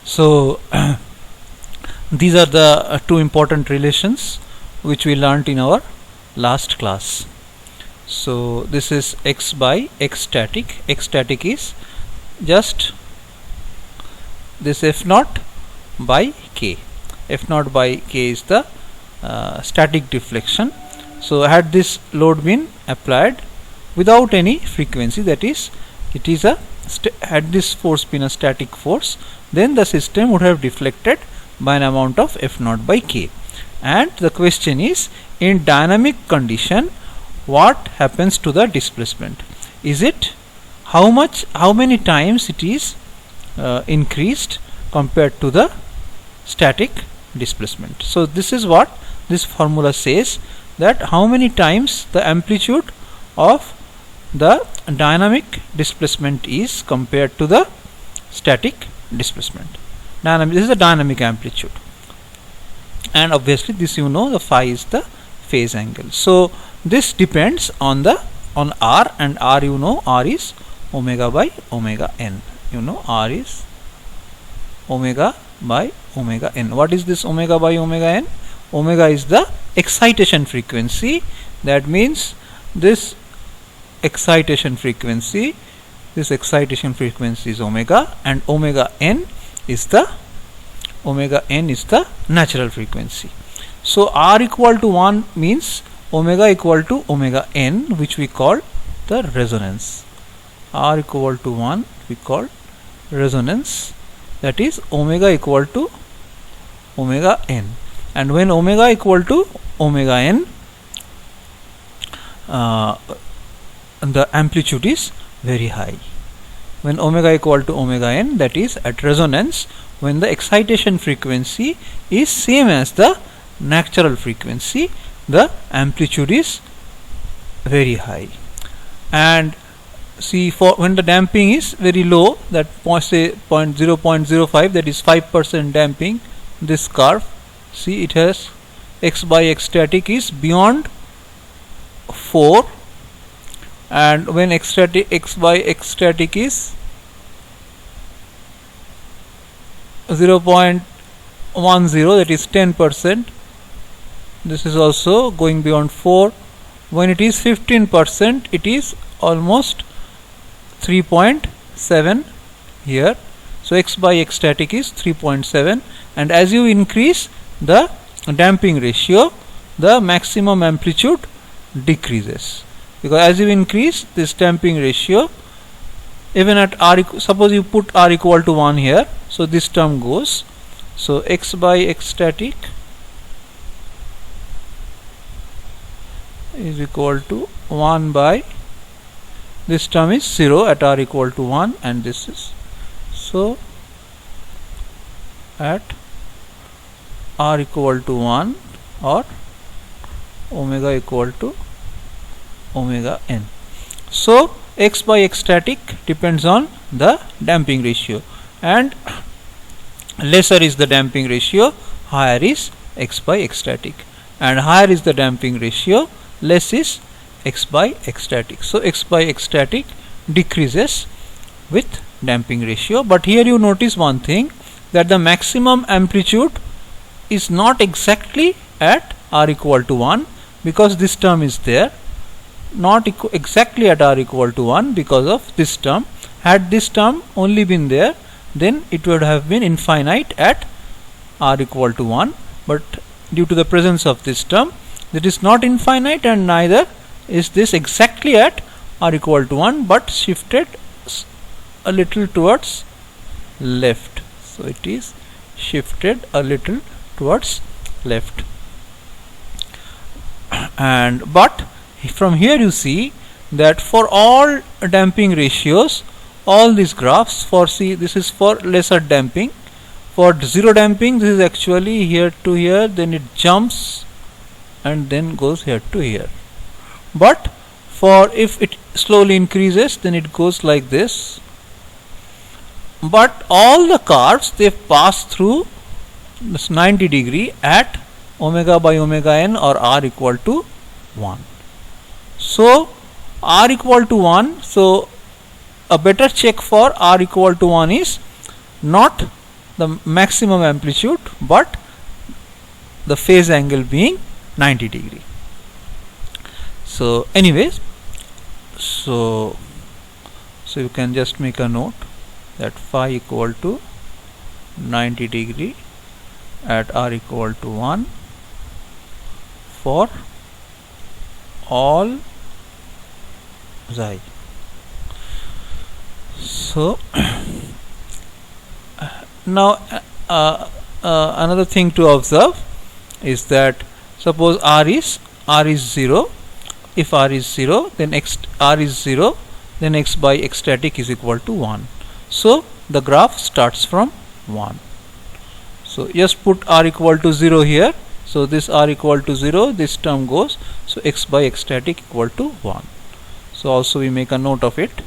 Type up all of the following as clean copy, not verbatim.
So these are the two important relations which we learnt in our last class. So this is x by x static. X static is just this f naught by k. F naught by k is the static deflection. So had this load been applied without any frequency, that is, it is a had this force been a static force, then the system would have deflected by an amount of f naught by k. And the question is, in dynamic condition, what happens to the displacement? Is it how many times it is increased compared to the static displacement? So this is what this formula says, that how many times the amplitude of the dynamic displacement is compared to the static displacement. This is the dynamic amplitude, and obviously this, you know, the phi is the phase angle. So this depends on r, and r, you know, r is omega by omega n. You know, r is omega by omega n. What is this omega by omega n? Omega is the excitation frequency. That means this excitation frequency is omega, and omega n is the natural frequency. So r equal to 1 means omega equal to omega n, which we call the resonance. R equal to 1 we call resonance, that is omega equal to omega n. And when omega equal to omega n, the amplitude is very high. When omega equal to omega n, that is at resonance, when the excitation frequency is same as the natural frequency, the amplitude is very high. And see, for when the damping is very low, that say 0.05, that is 5% damping, this curve, see, it has x by x static is beyond 4, and when x by x static is 0.10, that is 10%, this is also going beyond 4. When it is 15%, it is almost 3.7 here. So x by x static is 3.7, and as you increase the damping ratio, the maximum amplitude decreases, because as you increase this damping ratio, even at r, suppose you put r equal to 1 here, so this term goes. So x by x static is equal to 1 by, this term is 0 at r equal to 1, and this is, so at r equal to 1 or omega equal to omega n. So x by x static depends on the damping ratio, and lesser is the damping ratio, higher is x by x static, and higher is the damping ratio, less is x by x static. So x by x static decreases with damping ratio. But here you notice one thing, that the maximum amplitude is not exactly at r equal to 1, because this term is there, not exactly at r equal to 1 because of this term. Had this term only been there, then it would have been infinite at r equal to 1, but due to the presence of this term, it is not infinite, and neither is this exactly at r equal to 1, but shifted a little towards left. So it is shifted a little towards left. And but from here you see that for all damping ratios, all these graphs, for see, this is for lesser damping, for zero damping this is actually here to here, then it jumps and then goes here to here. But for if it slowly increases, then it goes like this. But all the curves, they pass through this 90 degree at omega by omega n or r equal to 1. So r equal to 1, so a better check for r equal to 1 is not the maximum amplitude, but the phase angle being 90 degree. So anyways, so you can just make a note that phi equal to 90 degree at r equal to 1 for all xi. So now another thing to observe is that suppose r is 0. If r is 0, then r is 0, then x by x static is equal to 1. So the graph starts from 1. So just put r equal to 0 here. So this r equal to 0, this term goes. So x by x static equal to 1. So also we make a note of it.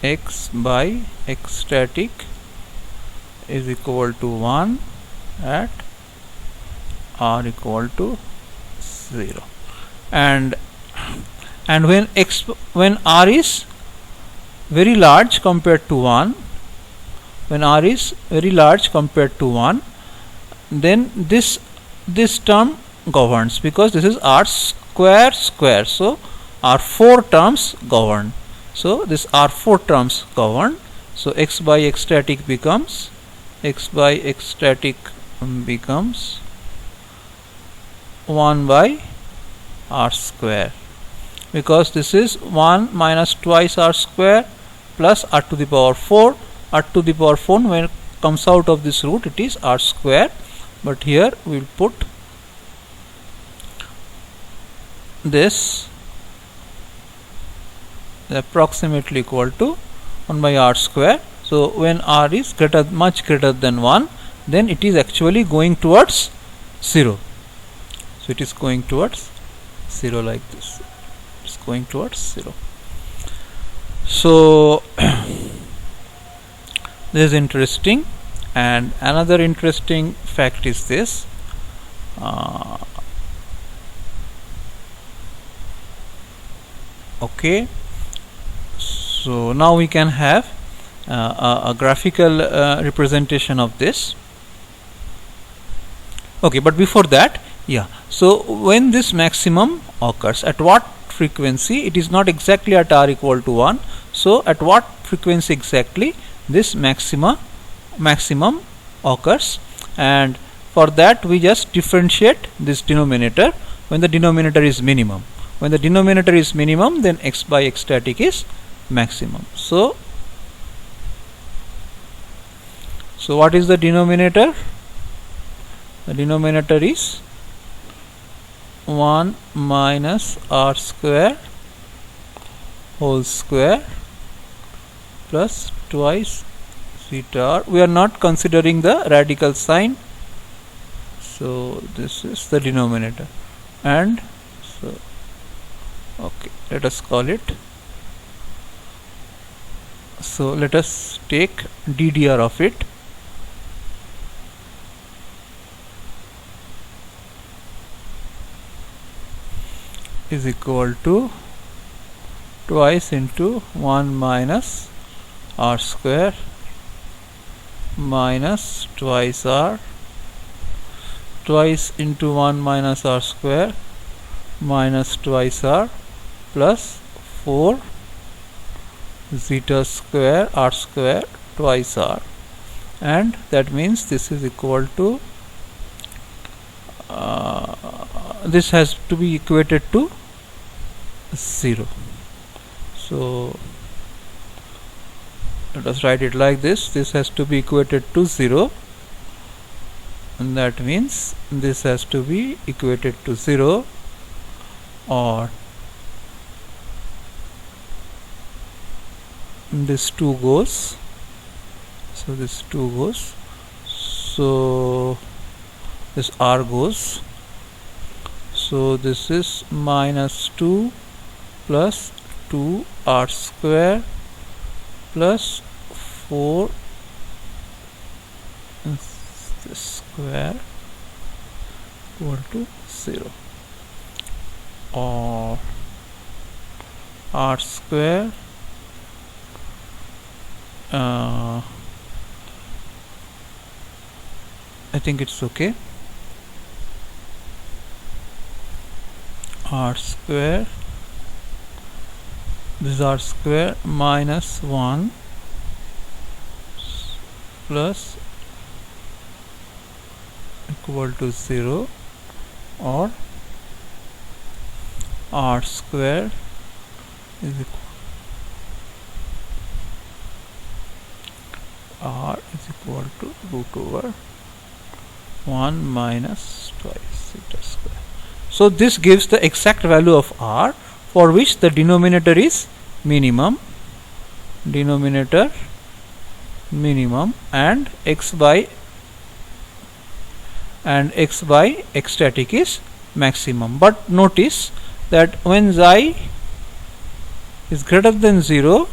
X by x static is equal to 1 at r equal to 0. And when r is very large compared to 1, when r is very large compared to 1, then this term governs, because this is r square. So r4 terms govern. So this r4 terms govern. So x by x static becomes 1 by r square, because this is 1 minus twice r square plus r to the power 4. R to the power 4, when it comes out of this root, it is r square, but here we will put this approximately equal to 1 by r square. So when r is much greater than 1, then it is actually going towards 0. So it is going towards 0 like this. It's going towards 0. So this is interesting. And another interesting fact is this. Okay, so now we can have a graphical representation of this. Okay, but before that, so when this maximum occurs, at what frequency? It is not exactly at r equal to 1. So at what frequency exactly this maximum occurs? And for that we just differentiate this denominator when the denominator is minimum. When the denominator is minimum, then x by x static is maximum. So what is the denominator? The denominator is 1 minus r square whole square plus twice theta r. We are not considering the radical sign, so this is the denominator. And so okay, let us call it, so let us take ddr of it. Is equal to twice into 1 minus r square minus twice r, twice into 1 minus r square minus twice r plus 4 zeta square r square twice r. And that means this is equal to this has to be equated to 0. So let us write it like this. This has to be equated to 0, and that means this has to be equated to 0, or this 2 goes. So this 2 goes. So this r goes. So this is minus 2 plus 2 r square plus 4 this square equal to 0, or r square I think it's okay. R square, this is R square minus 1 plus equal to 0, or R square is equal R is equal to root over 1 minus twice theta square. So this gives the exact value of R, for which the denominator is minimum, and x by x static is maximum. But notice that when xi is greater than 0,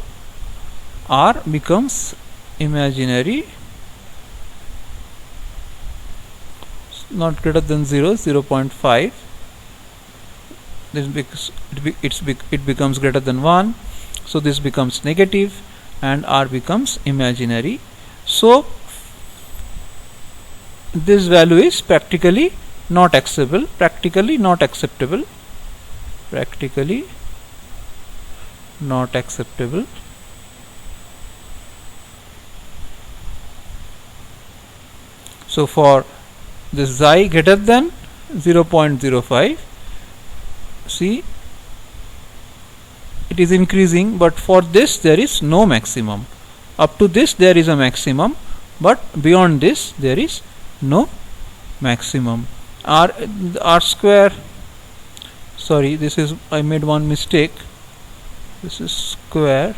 R becomes imaginary, not greater than 0, 0.5. This it becomes greater than 1, so this becomes negative and R becomes imaginary. So this value is practically not acceptable. So for this xi greater than 0.05, see, it is increasing, but for this there is no maximum. Up to this there is a maximum, but beyond this there is no maximum. R square, sorry, this is, I made one mistake, this is square,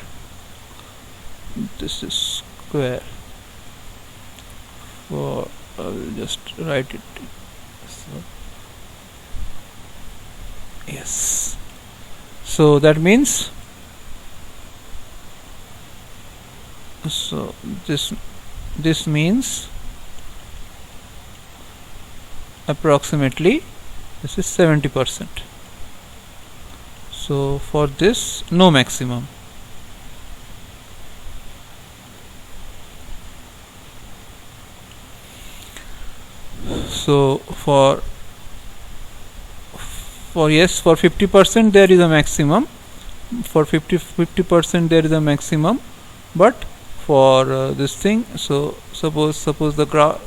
for I will just write it. So yes, so that means, so this means approximately this is 70%. So for this, no maximum. So for 50% there is a maximum, for 50% there is a maximum, but for this thing, so suppose the graph,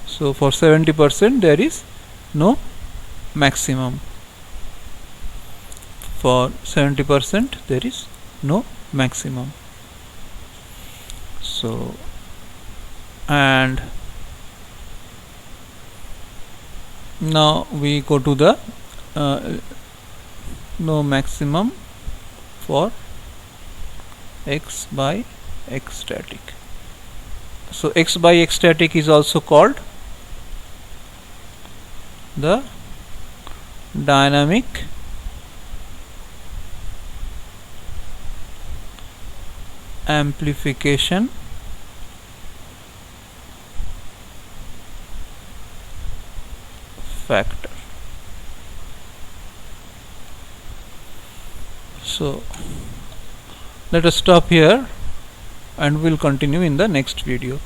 so for 70% there is no maximum, for 70% there is no maximum. So, and now we go to the no maximum for x by x static. So x by x static is also called the dynamic amplification factor. So let us stop here and we'll continue in the next video.